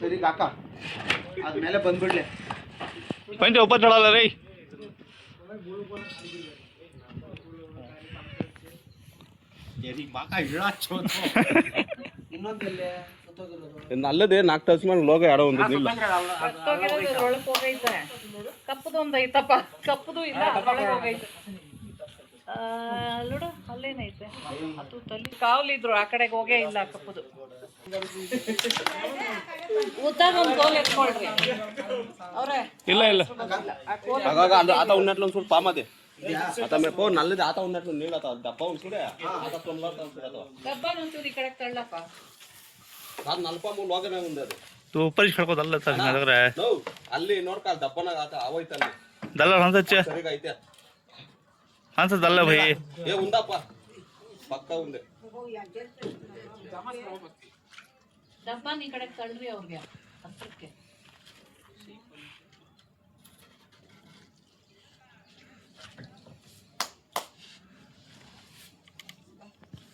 ಸರಿ ಕಾಕ ಆದ್ಮೇಲೆ ಬಂದ್ಬಿಡ್ಲೆ ಪಂಚೆ ಒಪ್ಪತ್ತು ಹೇಳಲ್ಲ ರೀ ನಲ್ಲದೇ 4 ಟಚ್ ಮೇಲೆ ಲೋಗ ಯಾರೋ ಒಂದು ಇಲ್ಲ ಕಪ್ಪದು ಒಂದು ಐತಪ್ಪ ಕಪ್ಪದು ಇಲ್ಲ ಹೋಗೈತೆ ನೋಡು ಅಲ್ಲೇನೈತೆ ಅದು ತಲ್ಲಿ ಕಾವಲಿದ್ರು ಆ ಕಡೆಗೆ ಹೋಗೇ ಇಲ್ಲ ಕಪ್ಪದು ಉದ್ದಾಗ ಒಂದು ಕೋಲ್ ಎತ್ಕೊಳ್ರಿ ಅವ್ರೆ ಇಲ್ಲ ಇಲ್ಲ आगा आता उन्नतलं सोड पामध्ये आता मी पाहू नल्ले आता उन्नतलं नील आता डब्बा उन्सुडे आता तोंडला आता ಡಬ್ಬ ಒಂಚೂರು ಈ ಕಡೆಗೆ ತಳ್ಳಪ್ಪ ಅದು ನಲ್ಪ ಮೂಲ ಲೋಗನೇ ఉంది ಅದು तू ऊपर खडकोदಲ್ಲ ಸರ್ ನಗರ ನೋ ಅಲ್ಲಿ ನೋಡ್ಕ ಡಬ್ಬನ ಆತ ಅವೈತಲ್ಲಿ ದಲ್ಲ ಹಂಸಚ್ಚ ಸರಿಗ ಐತೆ ಹಂಸ ದಲ್ಲ ಭೈ ಏ ಉಂದಪ್ಪ ಪಕ್ಕ ಉಂದೆ ಡಬ್ಬ ಈ ಕಡೆಗೆ ತಳ್ಳ್ರಿ ಅವ್ರಿಗೆ ಹತ್ರಕ್ಕೆ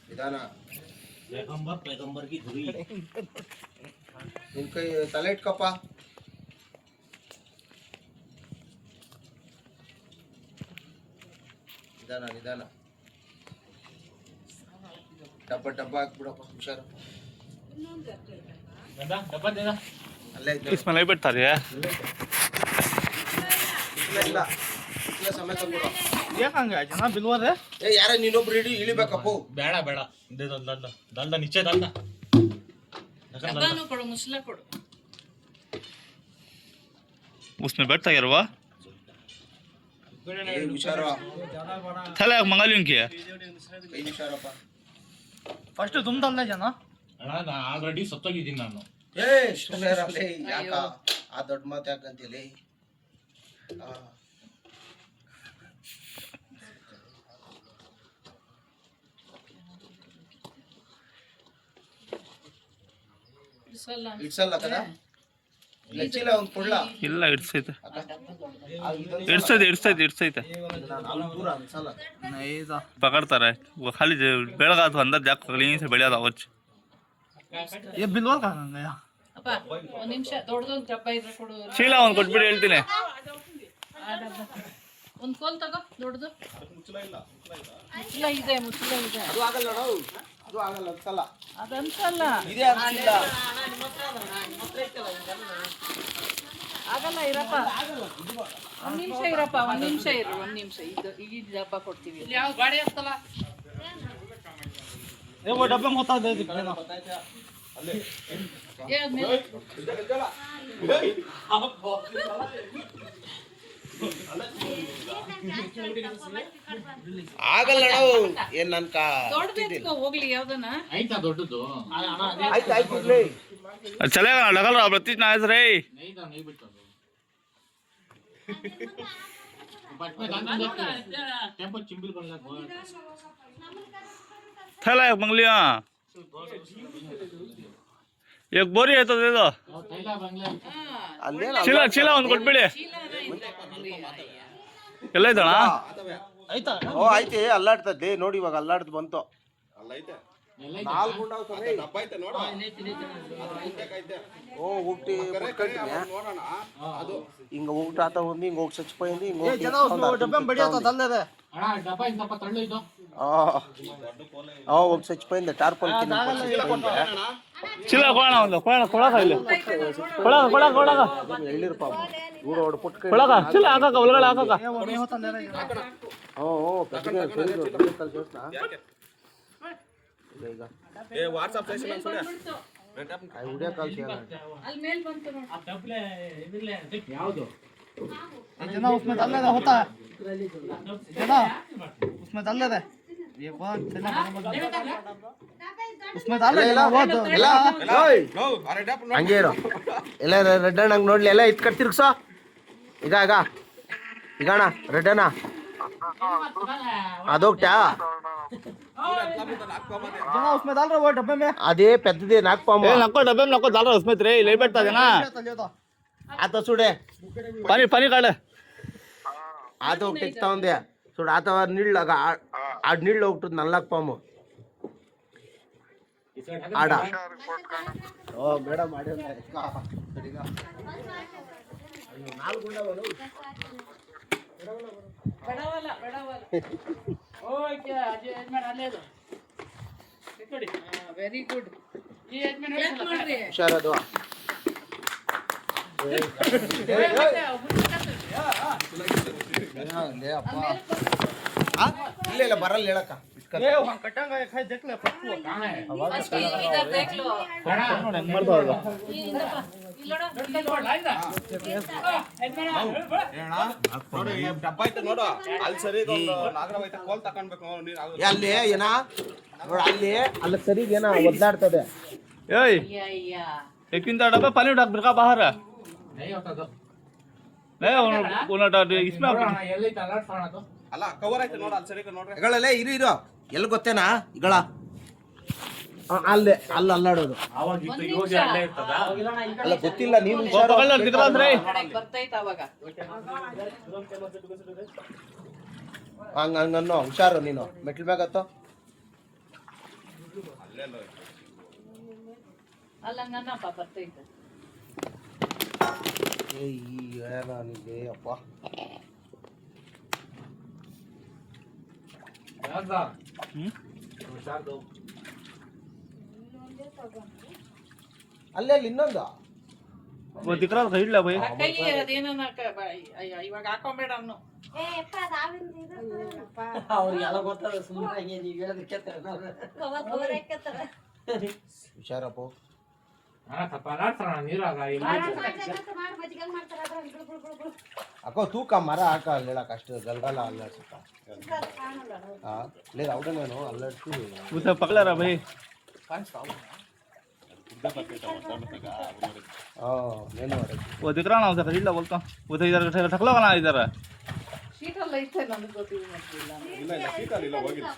निदाना पैगंबर की धुरी इनके तलेट कपा निदाना निदाना डब्बा डब्बा बुड़ा हुशार ಡಬ್ಬ ದೇದ ಅಲ್ಲೇ इसमें ಲೈ ಬಿಡ್ತಾರೆ ಇಲ್ಲ ಇಲ್ಲ ಸಮಯ ತಗೊಳ್ಳೋ ಯಾಕಂಗ ಜನ ಬಿಲ್ವರೆ ಏ ಯಾರ ನೀನೊಬ್ರು ಇಳಿಬೇಕಪ್ಪ ಬೇಡ ಬೇಡ ದಲ್ದ ದಲ್ದ ನಿಚ್ಚೆ ದಲ್ದ ಡಬ್ಬಾನು ಕೊಡು ಮುಸ್ಲ ಕೊಡು उसमें बैठता क्या रवा ಏ ಹುಷಾರು थैला मंगालियों की है ಕೈ ಹುಷಾರಪ್ಪ फर्स्ट तुम दल्ला जನ ಅಣ್ಣ ನಾ ಆಲ್ರೆಡಿ ಸತ್ತೋಗಿದ್ದೀನಿ ನಾನು ಏ ಸುಮ್ಮನೆ ಯಾಕ ಆ ದೊಡ್ಡ ಮಾತು ಯಾಕಂತಿಲ್ಲ ಇಡ್ಸಲ್ಲ ಕದ ಲಚ್ಚಿಲ್ಲ ಒಂದು ಕೊಡ್ಲ ಇಲ್ಲ ಇಡ್ಸೈತೆ ಇಡ್ಸೈತೆ ದೂರ ಅನ್ಸಲ್ಲ पकड़ता खाली बेड़गा तो अंदर जाक यहीं से बढ़िया था वच ये बिलवा कहाँ गया ಅಪ್ಪ ಒಂದು ನಿಮಿಷ ದೊಡ್ಡದೊಂದು ಡಬ್ಬ ಇದ್ರೆ ಕೊಡು ಚೀಲ ಒಂದು ಕೊಟ್ಬಿಟ್ಟು ಹೇಳ್ತೀನಿ ಆ ಡಬ್ಬ ಒಂದು ಕೋಲ್ ತಗೋ ದೊಡ್ಡದು ಮುಚ್ಚಲ ಇದೆ ಅದು ಆಗಲ್ಲ ನೋಡು ಅದು ಆಗಲ್ಲ ಅನ್ಸಲ್ಲ ಅದಂತಲ್ಲ ಇದೇ ಅನ್ಸಿಲ್ಲ ಆಗಲ್ಲ ಇರಪ್ಪ ಒಂದು ನಿಮಿಷ ಇದು ಈ ಡಬ್ಬ ಕೊಡ್ತೀವಿ ಇಲ್ಲಿ ಯಾವ ಗಾಡಿ ಹತ್ತಲ್ಲ ये वो डब्बे में होता दे दे ಅಲ್ಲೇ ಏ ಆದ್ಮೇಲೆ ಆಗಲ್ಲ ನಾವು ಏನ್ ನನ್ಕ ದೊಡ್ಡದು ಹೋಗ್ಲಿ ಯಾವ್ದನ ಆಯ್ತಾ ದೊಡ್ಡದು ಆಯ್ತು ಆಯ್ತು ಇರ್ಲಿ चलेगा लगल रहा प्रतीश ना ऐसे रे नहीं था नहीं बिल्कुल बट में गांधी देखते टेंपो चिंबिल बन लगा थैला एक मंगलिया एक बोरी है तो दे दो और थैला बंगला ಅಲ್ಲೇ ಚೀಲ ಒಂದು ಕೊಟ್ಬಿಡಿ ಎಲ್ಲ ಐತಣ ಆಯ್ತಾ ಓ ಐತೆ ಅಲ್ಲಾಡ್ತದೆ ನೋಡಿ ಇವಾಗ ಅಲ್ಲಾಡ್ದು ಬಂತು ఓ ఒకటి ఇంక ఒకటి ఆత ఉంది ఇంకొకటి చచ్చిపోయింది डब्बा इन तप तಳ್ಳು ಇದು ఒకటి చచ్చిపోయింది టార్పల్ కింద ಚೀಲ ಕೊಡೋಣ ಒಂದು ಕೊಡಕ ಇಲ್ಲಿ ಕೊಡಕ ಎಳ್ಳಿರು ಪಾಪ ಗೂಡ ಹೊಡ್ ಪುಟ್ಕ ಕೊಡಕ ಚೀಲ ಹಾಕಕ ಒಳಗಡೆ ಹಾಕಕ ಈಗ ಏ ವಾಟ್ಸ್ಆಪ್ ಸೆಷನ್ ಅನ್ಸೋಡೆ ವಿಡಿಯೋ ಕಾಲ್ చేయాలి ಅಲ್ಲಿ ಮೇಲ್ ಬಂತು ನೋಡಿ ಆ ಡಬ್ಲೆ ಇದಿರಲೇ ಯಾವುದು जना उसमें डाल देना होता है जना उसमें डाल देना ये बहुत जना उसमें डाल देना बहुत ಹಂಗೆ ಇರು ಎಲ್ಲ ರೆಡ್ ಅಣ್ಣ ನೋಡ್ಲಿ ಎಲ್ಲ ಇತ್ ಕಟ್ ತಿರ್ಗ್ಸೋ ಈಗ ಈಗ ಈಗಣ ರೆಡ್ ಅಣ್ಣ ಅದೋಗ್ತಾ जना उसमें डाल रहा वो डब्बे में అదే పెద్దది నాగపాము ए नको डब्बे में नको डाल रहा उसमें रे ले बैठता जना ಆತ ಸುಡೆ पानी काट ಅದು ಟಿಕ್ತಾ ఉంది చూడు आता నీళ్ళగా ఆ నీళ్ళు ఒకటి నల్లక పాము ఆడ ఓ మేడం ఆడే సరిగా నాలుగు ఉండవను ವೆರಿ ಗುಡ್ ಹುಷಾರದು ಇಲ್ಲ ಬರಲ್ಲ ಹೇಳಕ್ಕ ನೋಡಿ ಈ ಡಬ್ಬ ಐತೆ ನೋಡು ಅಲ್ಲಿ ಸರಿ ಒಂದು ನಾಗರಾವ್ ಐತೆ ಕೋಲ್ ತಕೊಂಡ್ಬೇಕು ನೀನು ಅಲ್ಲಿ ಏನ ನೋಡ ಅಲ್ಲಿ ಸರಿಗೆ ಏನ ಒದ್ದಾಡ್ತದೆ ಏಯ್ एक दिन डब्बा पानी डाल बिरका बाहर है नहीं होता तो नहीं उन्होंने इसमें ಎಲ್ಲಿ ಅಲರ್ಟ್ ಮಾಡೋದು ಅಲ್ಲ ಕವರ್ ಐತೆ ನೋಡು ಅಲ್ಲಿ ಸರಿ ನೋಡ್ರಿ ಇಗಳಲ್ಲೇ ಇರು ಎಲ್ಲಿ ಗೊತ್ತೇನಾ ಇಗಳ ಅಲ್ಲೇ ಅಲ್ಲಿ ಅಲ್ಲಾಡೋದು ಅವಾಗ ಇತ್ತು ಯೋಗಿ ಅಲ್ಲೇ ಇರ್ತದ ಅಲ್ಲ ಗೊತ್ತಿಲ್ಲ ನೀನು ಬರ್ತೈತ ಅವಾಗ ಹಂಗನ್ನೋ ಹುಷಾರು ನೀನು ಮೆಟ್ಲ್ ಮ್ಯಾಗ ಹತ್ತೋ ಅಲ್ಲಂಗನ್ನಪ್ಪ ಬರ್ತೈತೆ ನಿಗೆ ಅಪ್ಪ ಅಲ್ಲೇ ಅಲ್ಲಿ ಇನ್ನೊಂದು वो दिख रहा था हिट ला भाई ಕೈ ಅದೇನ ಇವಾಗ ಹಾಕೊಂಬೇಡ ಅನ್ನು ಹುಷಾರಪ್ಪ ನೀರಾಗ ಅಕ್ಕೋ ತೂಕ ಮರ ಹಾಕ ಹೇಳಕ್ ಅಷ್ಟು ಗಲ್ಗಲ ಅಲ್ಲಾಡ್ಸುತ್ತ లేదు అవుతా నేను అల్లడ్చి उसे पकड़ा रहा भाई నేను वो दिख रहा ना उसे हिट ला बोलता उसे इधर ठकला वाला इधर ಶೀಟಲ್ಲ ಐತೆ ನನಗೆ ಗೊತ್ತಿಲ್ಲ ಇಲ್ಲ ಇಲ್ಲ ಶೀತಲ್ ಇಲ್ಲ ಹೋಗಿಲ್ಲ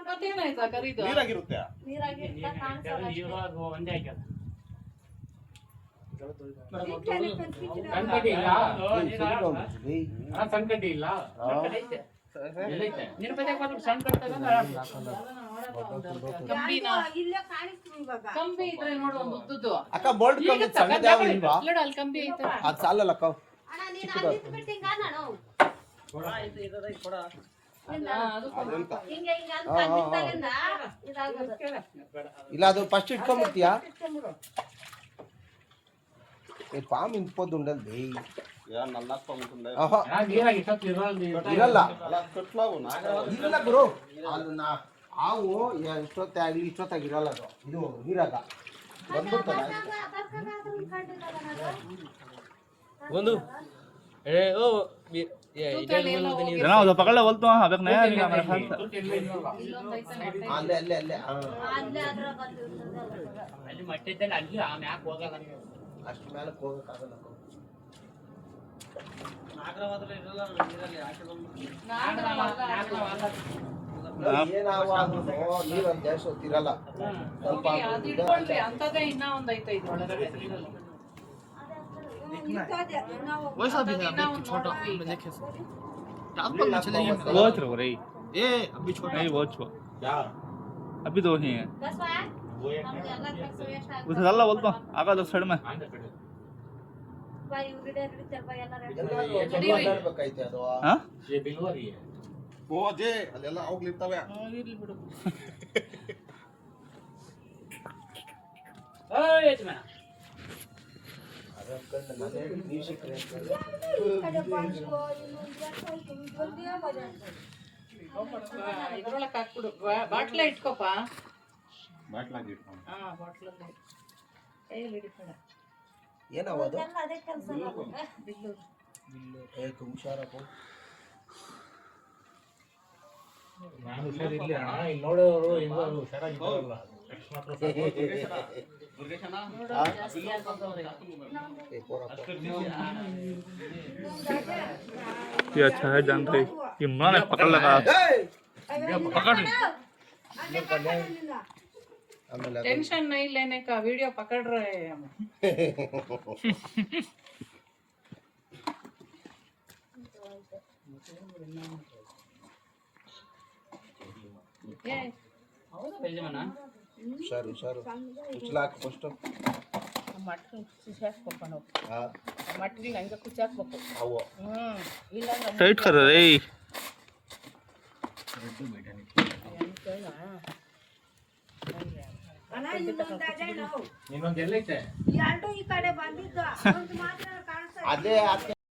ಮತ್ತೇನಾಯ್ತಾ ಕರೀದು ನೀರಾಗಿರುತ್ತೆ ಒಂದೇ ಆಗ್ಯದ ಸಂಕಟಿ ಇಲ್ಲ ಕಂಬಿ ಇದ್ರೆ ನೋಡು ಒಂದು ಉದ್ದದ್ದು ಅಕ್ಕ ಬೋಲ್ಡ್ ಕಂಬಿ ಸಣ್ಣದ ಯಾವ ಇಲ್ವಾ ಅಲ್ಲಿ ಕಂಬಿ ಐತೆ ಅದು ಸಾಲಲ್ಲ ಅಕ್ಕ ಇಲ್ಲ ಅದು ಫಸ್ಟ್ ಇಟ್ಕೊಂಡ್ಬಿಡ್ತೀಯಾ ಪಾಮ್ ಇಂಪೋದು ఉండదు ಇರಲ್ಲ ಇಲ್ಲ ಗುರು ಅದು ಹಾವು ಇಷ್ಟೊತ್ತಾಗ್ಲಿ ಇಷ್ಟೊತ್ತಾಗಿರಲ್ಲ ಅದು ಇದು ನೀರಾಗ ಬಂದ್ಬಿಡ್ತದೆ ಒಂದು ओ ना उसे पकड़ ला बोलता हूँ अब एक नया निकाल मेरे ख्याल से ಅಲ್ಲೇ ಅಲ್ಲೇ ಅಲ್ಲೇ ಅಲ್ಲಿ ಮಟ್ಟಿದ್ದಲ್ಲಿ ಅಲ್ಲಿ ಆమె ಯಾಕೆ ಹೋಗಲ್ಲ ಅಷ್ಟು ಮೇಲೆ ಹೋಗಕ್ಕಾಗಲ್ಲ ನೀರಲ್ಲಿ ಜಾಸ್ತಿ ಹೊತ್ತಿರಲ್ಲ ಸ್ವಲ್ಪ ಅಂತದೇ ಇನ್ನ ಒಂದೈತೆ ಇದ್ರೊಳಗಡೆ वैसा भी है अभी छोटा हमने देखे बहुत रहो रही ये अभी छोटा नहीं बहुत छो क्या अभी दो ही हैं उसे डाला बोलता हूँ आगा तो साइड में ಮಾತಾಡ್ಬೇಕೈತೆ ಅದು हाँ ये बिलवरी है ಹೋಜೆ ಅಲ್ಲೆಲ್ಲ ಹೋಗ್ಲಿರ್ತವೆ ಇದ್ರೊಳಗೆ ಹಾಕ್ಬಿಡು ಬಾಟ್ಲೆ ಇಟ್ಕೋಪ ಬಾಟ್ಲಾಗಿ ಇಟ್ಕೊಂಡು ಬಾಟ್ಲಲ್ಲಿ ಕೈಯಲ್ಲಿ ಹಿಡಿಬೇಡ ಏನವದು ಬಿಲ್ಲು ಹುಷಾರಪ್ಪ ನಾನು ಹುಷಾರಿಲ್ಲ ಇಲ್ಲಿ ನೋಡೋರು ಹೆಂಗೋ ಹುಷಾರಾಗಿದ್ದಾರಲ್ಲ ये अच्छा है जान भाई ये माने पकड़ लगा पकड़ टेंशन नहीं लेने का वीडियो पकड़ रहे हैं हम ಹುಷಾರು ಹುಷಾರು ಕುಚ್ಚಲಾಕ ಫಸ್ಟ್ ಮಟನ್ ಕುಚ್ಚಿ ಹಾಕ್ಬೇಕು ನಾವು ಮಟನ್ ಹಂಗೆ ಕುಚ್ಚಿ ಹಾಕ್ಬೇಕು ಅವು ಇಲ್ಲ ಟೈಟ್ ಕರ ರೇ ಇನ್ನೊಂದು ಎಲ್ಲೈತೆ ಅದೇ